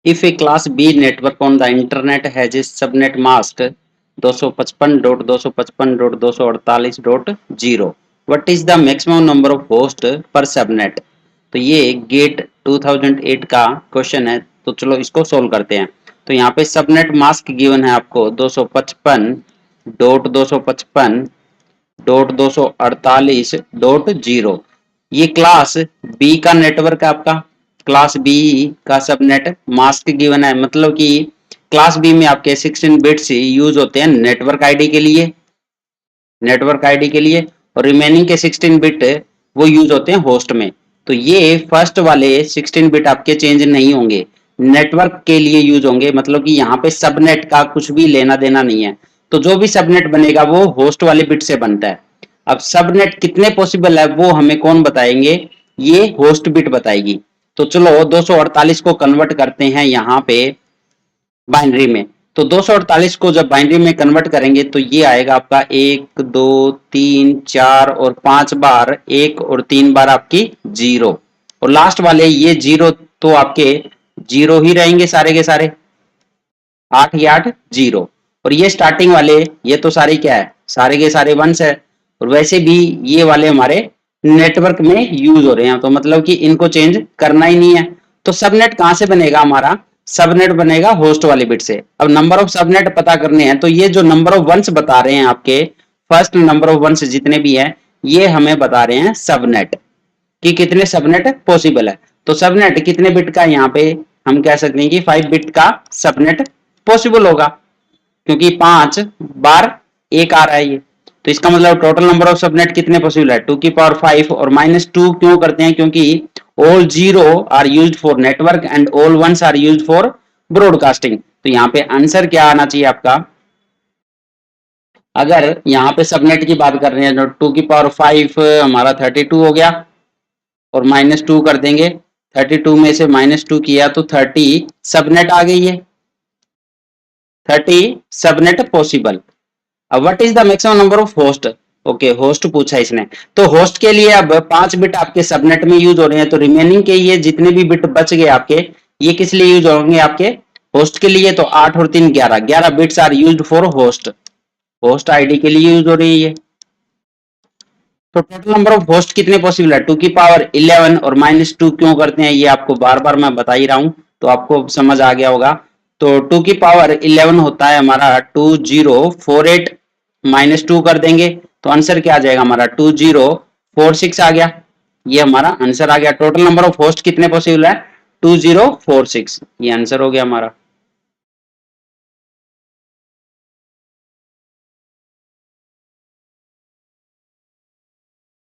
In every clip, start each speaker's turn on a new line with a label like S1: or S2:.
S1: If a class B network on the internet has a subnet mask 255.255.248.0, what is the maximum number of host per subnet? तो ये gate 2008 का question है। तो चलो इसको solve करते हैं। तो यहाँ पे सबनेट मास्क गिवन है आपको 255.248.0। ये क्लास बी का नेटवर्क है आपका। क्लास बी का सबनेट मास्क गिवन है, मतलब कि क्लास बी में आपके 16 बिट्स यूज होते हैं नेटवर्क आईडी के लिए और रिमेनिंग के 16 बिट वो यूज होते हैं होस्ट में। तो ये फर्स्ट वाले 16 बिट आपके चेंज नहीं होंगे, नेटवर्क के लिए यूज होंगे, मतलब कि यहाँ पे सबनेट का कुछ भी लेना देना नहीं है। तो जो भी सबनेट बनेगा वो होस्ट वाले बिट से बनता है। अब सबनेट कितने पॉसिबल है वो हमें कौन बताएंगे, ये होस्ट बिट बताएगी। तो चलो 248 को कन्वर्ट करते हैं यहाँ पे बाइनरी में। तो 248 को जब बाइनरी में कन्वर्ट करेंगे तो ये आएगा आपका 1 2 3 4 और 5 बार 1 और 3 बार आपकी 0 और लास्ट वाले ये 0 तो आपके 0 ही रहेंगे सारे के सारे, 8 ही 8 0। और ये स्टार्टिंग वाले ये तो सारे क्या है, सारे के सारे वंस है। और वैसे भी ये वाले हमारे नेटवर्क में यूज हो रहे हैं, तो मतलब कि इनको चेंज करना ही नहीं है। तो सबनेट कहां से बनेगा हमारा, सबनेट बनेगा होस्ट वाले बिट से। अब नंबर ऑफ सबनेट पता करने हैं तो ये जो नंबर ऑफ वंस बता रहे हैं आपके, फर्स्ट नंबर ऑफ वंस जितने भी हैं ये हमें बता रहे हैं सबनेट कि कितने सबनेट पॉसिबल है। तो सबनेट कितने बिट का, यहाँ पे हम कह सकते हैं कि 5 बिट का सबनेट पॉसिबल होगा, क्योंकि 5 बार 1 आ रहा है ये। तो इसका मतलब टोटल नंबर ऑफ सबनेट कितने पॉसिबल है, 2 की पावर 5 और -2 क्यों करते हैं, क्योंकि all 0 are used for network and all 1s are used for broadcasting. तो यहाँ पे आंसर क्या आना चाहिए आपका, अगर यहाँ पे सबनेट की बात कर रहे हैं तो 2 की पावर 5 हमारा 32 हो गया और -2 कर देंगे, 32 में से -2 किया तो 30 सबनेट आ गई है, 30 सबनेट पॉसिबल। अब what is the maximum number of host, okay host पूछा इसने। तो होस्ट के लिए अब 5 बिट आपके सबनेट में यूज हो रहे हैं, तो रिमेनिंग के ये जितने भी बिट बच गए आपके ये किस लिए यूज होंगे, आपके होस्ट के लिए। तो 8 और 3 11, 11 bits are used for host, host ID के लिए यूज हो रही है। तो टोटल नंबर ऑफ होस्ट कितने पॉसिबल है, 2 की पावर 11 और -2 क्यों करते हैं ये आपको बार बार मैं बता ही रहा हूं, तो आपको समझ आ गया होगा। तो 2 की पावर 11 होता है हमारा 2048, -2 कर देंगे तो आंसर क्या आ जाएगा हमारा 2046 आ गया, ये हमारा आंसर आ गया। टोटल नंबर ऑफ होस्ट कितने पॉसिबल है, 2046, ये आंसर हो गया हमारा।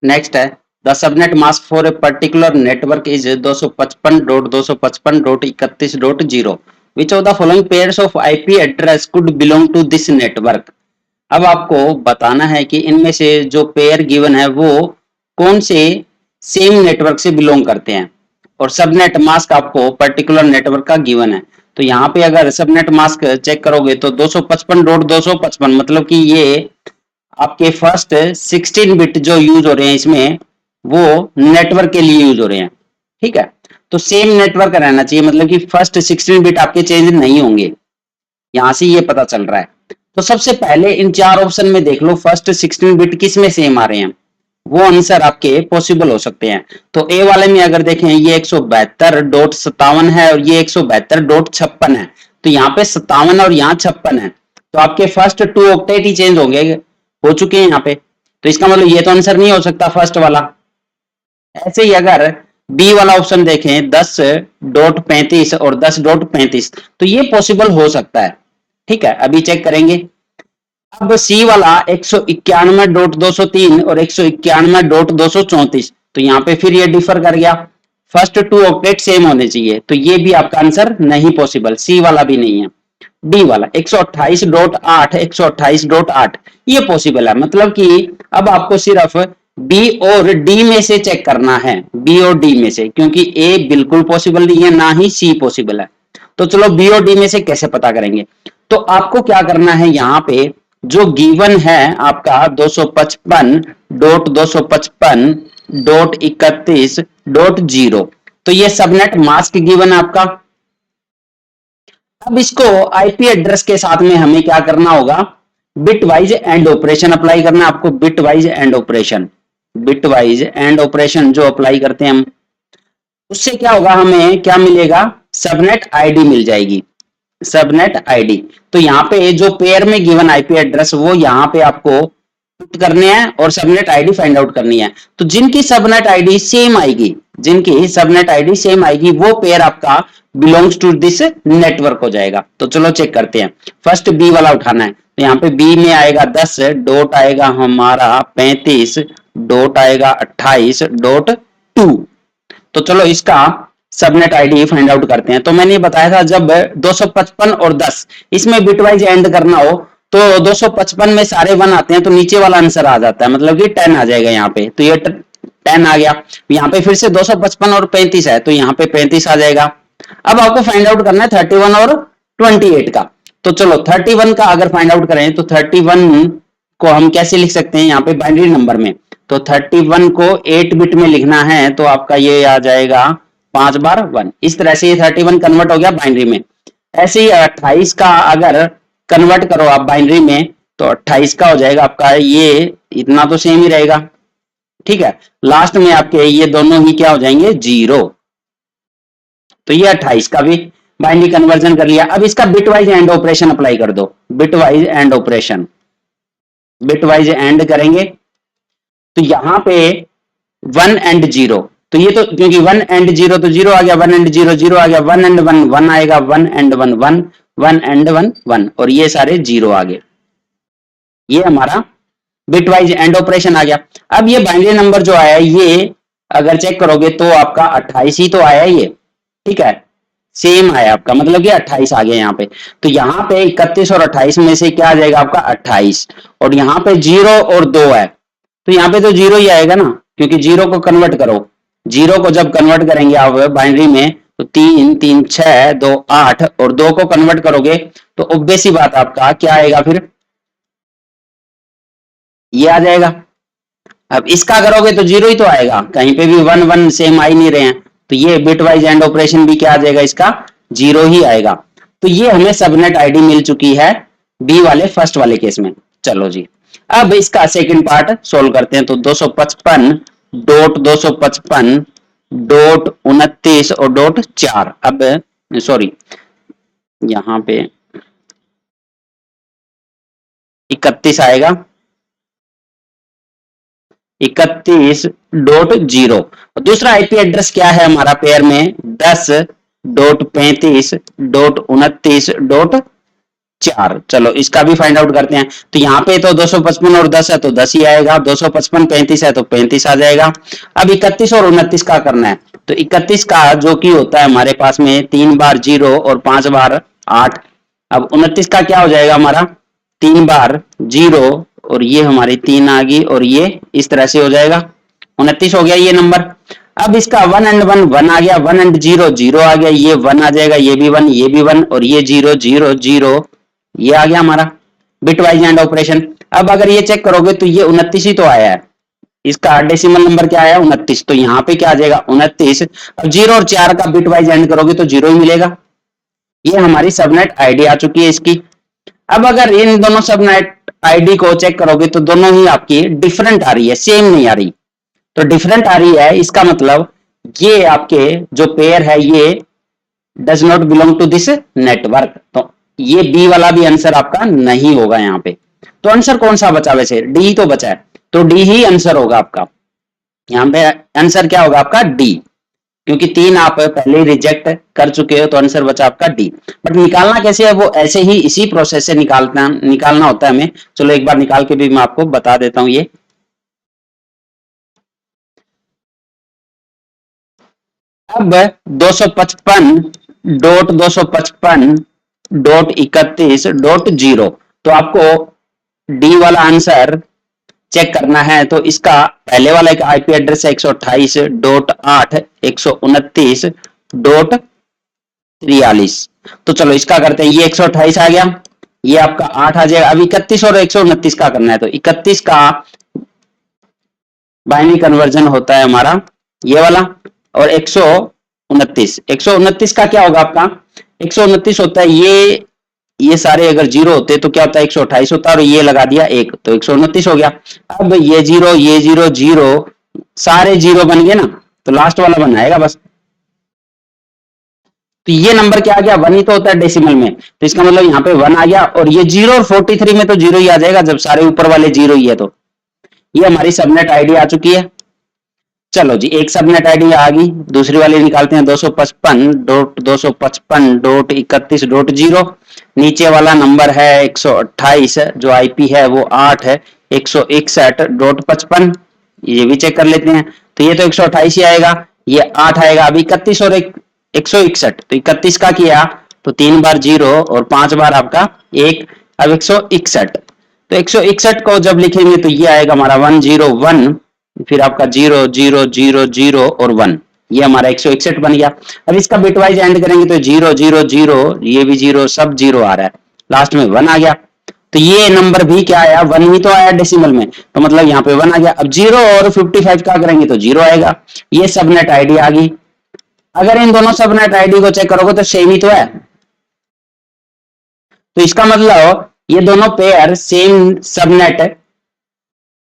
S1: नेक्स्ट है the subnet mask for a particular network is 255.255.31.0 which of the following pairs of IP address could belong to this network. अब आपको बताना है कि इनमें से जो पेयर गिवन है वो कौन से सेम नेटवर्क से बिलोंग करते हैं, और सबनेट मास्क आपको पर्टिकुलर नेटवर्क का गिवन है। तो यहाँ पे अगर सबनेट मास्क चेक करोगे तो 255.255 मतलब कि ये आपके फर्स्ट 16 बिट जो यूज हो रहे हैं इसमें वो नेटवर्क के लिए यूज हो रहे हैं, ठीक है। तो सेम नेटवर्क रहना चाहिए, मतलब कि फर्स्ट 16 बिट आपके चेंज नहीं होंगे, यहां से ये पता चल रहा है। तो सबसे पहले इन चार ऑप्शन में देख लो फर्स्ट 16 बिट किस में सेम आ रहे हैं, वो आंसर आपके पॉसिबल हो सकते हैं। तो ए वाले में अगर देखें ये 172.57 है और ये 172.56 है, तो यहाँ पे 57 और यहाँ 56 है, तो आपके फर्स्ट 2 ऑक्टेट ही चेंज होंगे, हो चुके हैं यहाँ पे। तो इसका मतलब ये तो आंसर नहीं हो सकता फर्स्ट वाला। ऐसे ही अगर बी वाला ऑप्शन देखें 10.35 और 10.35 तो ये पॉसिबल हो सकता है, ठीक है, अभी चेक करेंगे। अब सी वाला 191.203 और 191.234, तो यहाँ पे फिर ये डिफर कर गया, फर्स्ट 2 ऑक्टेट सेम होने चाहिए, तो ये भी आपका आंसर नहीं पॉसिबल, सी वाला भी नहीं है। डी वाला 128.8 128.8 ये पॉसिबल है, मतलब कि अब आपको सिर्फ बी और डी में से चेक करना है, बी और डी में से, क्योंकि ए बिल्कुल पॉसिबल नहीं है ना ही सी पॉसिबल है। तो चलो बी और डी में से कैसे पता करेंगे, तो आपको क्या करना है, यहाँ पे जो गिवन है आपका 255.255.31.0, तो ये सबनेट मास्क गिवन है आपका, अब इसको आईपी एड्रेस के साथ में हमें क्या करना होगा, bit wise and operation apply करना है आपको। Bit wise and operation, bit wise and operation जो अप्लाई करते हैं हम, उससे क्या होगा, हमें क्या मिलेगा, सबनेट आईडी मिल जाएगी, सबनेट आईडी। तो यहाँ पे जो पेयर में गिवन आईपी एड्रेस वो यहाँ पे आपको पुट करने हैं और सबनेट आईडी फाइंड आउट करनी है। तो जिनकी सबनेट आईडी सेम आएगी, जिनकी सबनेट आईडी सेम आएगी, वो पेयर आपका बिलोंग्स टू दिस नेटवर्क हो जाएगा। तो चलो चेक करते हैं। फर्स्ट बी वाला उठाना है, तो यहाँ पे बी में आएगा 10 डॉट आएगा हमारा 35 डॉट आएगा 28 डॉट 2। तो चलो इसका सबनेट आईडी फाइंड आउट करते हैं। तो मैंने बताया था जब 255 और 10 इसमें बिटवाइज एंड करना हो तो 255 में सारे 1 आते हैं तो नीचे वाला आंसर आ जाता है, मतलब कि 10 आ जाएगा यहाँ पे। तो ये 10 आ गया। यहाँ पे फिर से 255 और 35 है तो यहाँ पे 35 आ जाएगा। अब आपको फाइंड आउट करना है 31 और 28 का। तो चलो 31 का अगर फाइंड आउट करें तो 31 को हम कैसे लिख सकते हैं, यहाँ पे बाइनरी नंबर में। तो 31 को 8 बिट में लिखना है तो आपका ये आ जाएगा 5 बार 1। इस तरह से ये 31 कन्वर्ट हो गया बाइनरी में। ऐसे ही 28 का अगर कन्वर्ट करो आप बाइनरी में तो 28 का हो जाएगा आपका ये, इतना तो सेम ही रहेगा, ठीक है। लास्ट में आपके ये दोनों ही क्या हो जाएंगे, 0। तो ये 28 का भी बाइनरी कन्वर्जन कर लिया। अब इसका बिटवाइज एंड ऑपरेशन अप्लाई कर दो, bitwise and operation, bitwise and करेंगे तो यहां पे 1 एंड 0, तो ये तो क्योंकि 1 एंड 0 तो 0 आ गया, 1 एंड 0 0 आ गया, 1 एंड 1 1 आएगा, 1 एंड 1 1, 1 एंड 1 1 और ये सारे 0 आ गए। ये हमारा बिटवाइज एंड ऑपरेशन आ गया। अब ये बाइनरी नंबर जो आया ये अगर चेक करोगे तो आपका 28 ही तो आया ये, ठीक है, सेम आया आपका, मतलब कि 28 आ गया यहाँ पे। तो यहाँ पे 31 और 28 में से क्या आ जाएगा आपका 28, और यहाँ पे 0 और 2 है तो यहाँ पे तो 0 ही आएगा ना, क्योंकि 0 को कन्वर्ट करो, 0 को जब कन्वर्ट करेंगे आप बाइनरी में तो 3 3 6 2 8 और 2 को कन्वर्ट करोगे तो ऑब्वियस सी बात आपका क्या आएगा, फिर ये आ जाएगा। अब इसका करोगे तो 0 ही तो आएगा, कहीं पे भी 1 1 सेम आ ही नहीं रहे हैं। तो ये बिट वाइज एंड ऑपरेशन भी क्या आ जाएगा, इसका 0 ही आएगा। तो ये हमें सबनेट आईडी मिल चुकी है बी वाले फर्स्ट वाले केस में। चलो जी, अब इसका सेकंड पार्ट सोल्व करते हैं। तो 255 डॉट 255 डॉट 29 और डॉट 4, अब सॉरी यहाँ पे 31 आएगा, 31.0। दूसरा आईपी एड्रेस क्या है हमारा पेयर में, 10.35.29.4। चलो इसका भी फाइंड आउट करते हैं। तो यहाँ पे तो 255 और 10 है तो 10 ही आएगा, 255 35 है तो 35 आ जाएगा। अब 31 और 29 का करना है। तो 31 का जो कि होता है हमारे पास में 3 बार 0 और 5 बार 8। अब 29 का क्या हो जाएगा हमारा 3 बार 0 और ये हमारी 3 आ गई और ये इस तरह से हो जाएगा, 29 हो गया ये नंबर। अब इसका 1 एंड 1 1 आ गया, 1 एंड 0 0 आ गया, ये 1 आ जाएगा, ये भी 1 ये भी 1 और ये 0 0 0 ये आ गया हमारा बिटवाइज एंड ऑपरेशन। अब अगर ये चेक करोगे तो ये 29 ही तो आया है, इसका डेसिमल नंबर क्या आया 29, तो यहाँ पे क्या आ जाएगा 29। अब 0 और 4 का बिटवाइज एंड करोगे तो 0 ही मिलेगा। ये हमारी सबनेट आईडी आ चुकी है इसकी। अब अगर इन दोनों सबनेट आईडी को चेक करोगे तो दोनों ही आपकी डिफरेंट आ रही है, सेम नहीं आ रही। तो डिफरेंट आ रही है इसका मतलब ये आपके जो पेयर है ये does not belong to this network. तो ये बी वाला भी आंसर आपका नहीं होगा यहाँ पे। तो आंसर कौन सा बचा, वैसे डी तो बचा है, तो डी ही आंसर होगा आपका। यहाँ पे आंसर क्या होगा आपका डी, क्योंकि 3 आप पहले ही रिजेक्ट कर चुके हो तो आंसर बचा आपका डी। बट निकालना कैसे है वो ऐसे ही इसी प्रोसेस से निकालना होता है हमें। चलो एक बार निकाल के भी मैं आपको बता देता हूं। ये अब 255.255.31.0 तो आपको डी वाला आंसर चेक करना है। तो इसका पहले वाला एक आईपी एड्रेस है 128.8.129.43। तो चलो इसका करते हैं। ये 128 आ गया, ये आपका 8 आ जाएगा। अब 31 और 129 का करना है। तो 31 का बाइनरी कन्वर्जन होता है हमारा ये वाला, और 129 का क्या होगा आपका 129 होता है, ये सारे अगर जीरो होते तो क्या होता है, 128 होता है, और ये लगा दिया एक, तो 129 हो गया। अब ये जीरो, ये जीरो, जीरो, सारे जीरो बन गए ना, तो लास्ट वाला बनाएगा बस। तो ये नंबर क्या आ गया, 1 ही तो होता है डेसिमल में, तो इसका मतलब यहाँ पे 1 आ गया, और ये जीरो और 43 में तो जीरो ही आ जाएगा जब सारे ऊपर वाले जीरो ही है। तो ये हमारी सबनेट आईडी आ चुकी है। चलो जी, एक सबनेट आईडी आ गई, दूसरी वाली निकालते हैं, 255.255.31.0। नीचे वाला नंबर है 128, जो आईपी है वो 8 है, 161.55, ये भी चेक कर लेते हैं। तो ये तो 128 ही आएगा, ये 8 आएगा, अब 31 और 161, तो 31 का किया तो 3 बार जीरो और 5 बार आपका एक, अब 161, तो 161 को जब लिखेंगे तो ये आएगा हमारा 101, फिर आपका 0 0 0 0 और 1, ये हमारा 161 बन गया। अब इसका बिटवाइज एंड करेंगे तो 0 0 0, ये भी जीरो, सब जीरो आ रहा है, लास्ट में 1 आ गया। तो ये नंबर भी क्या आया, 1 ही तो आया डेसिमल में, तो मतलब यहाँ पे 1 आ गया। अब 0 और 55 का करेंगे तो 0 आएगा। ये सबनेट आईडी आ गई। अगर इन दोनों सबनेट आईडी को चेक करोगे तो सेम ही तो है, तो इसका मतलब ये दोनों पेयर सेम सबनेट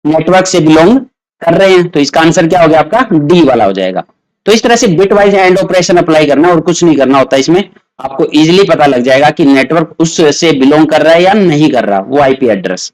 S1: नेटवर्क से बिलोंग कर रहे हैं, तो इसका आंसर क्या हो गया आपका, डी वाला हो जाएगा। तो इस तरह से bit wise and operation apply करना, और कुछ नहीं करना होता इसमें, आपको इजीली पता लग जाएगा कि नेटवर्क उस से बिलोंग कर रहा है या नहीं कर रहा, वो आईपी एड्रेस।